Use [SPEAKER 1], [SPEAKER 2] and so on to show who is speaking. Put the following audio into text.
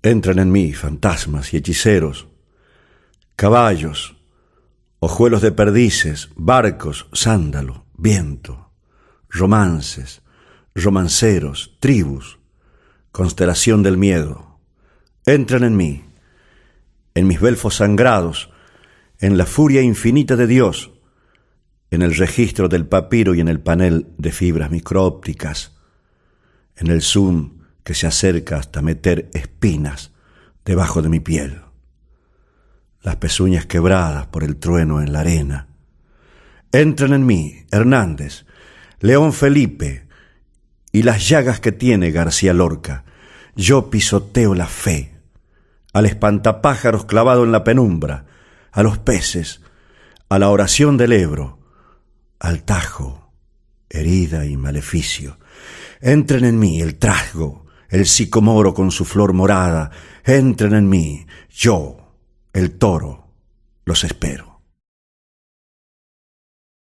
[SPEAKER 1] Entren en mí fantasmas y hechiceros, caballos, ojuelos de perdices, barcos, sándalo, viento, romances, romanceros, tribus, constelación del miedo. Entren en mis belfos sangrados, en la furia infinita de Dios, en el registro del papiro y en el panel de fibras microópticas, en el zoom que se acerca hasta meter espinas debajo de mi piel, las pezuñas quebradas por el trueno en la arena. Entren en mí, Hernández, León Felipe y las llagas que tiene García Lorca. Yo pisoteo la fe, al espantapájaros clavado en la penumbra, a los peces, a la oración del Ebro, al Tajo, herida y maleficio. Entren en mí el trasgo, el sicomoro con su flor morada. Entren en mí, yo, el toro, los espero.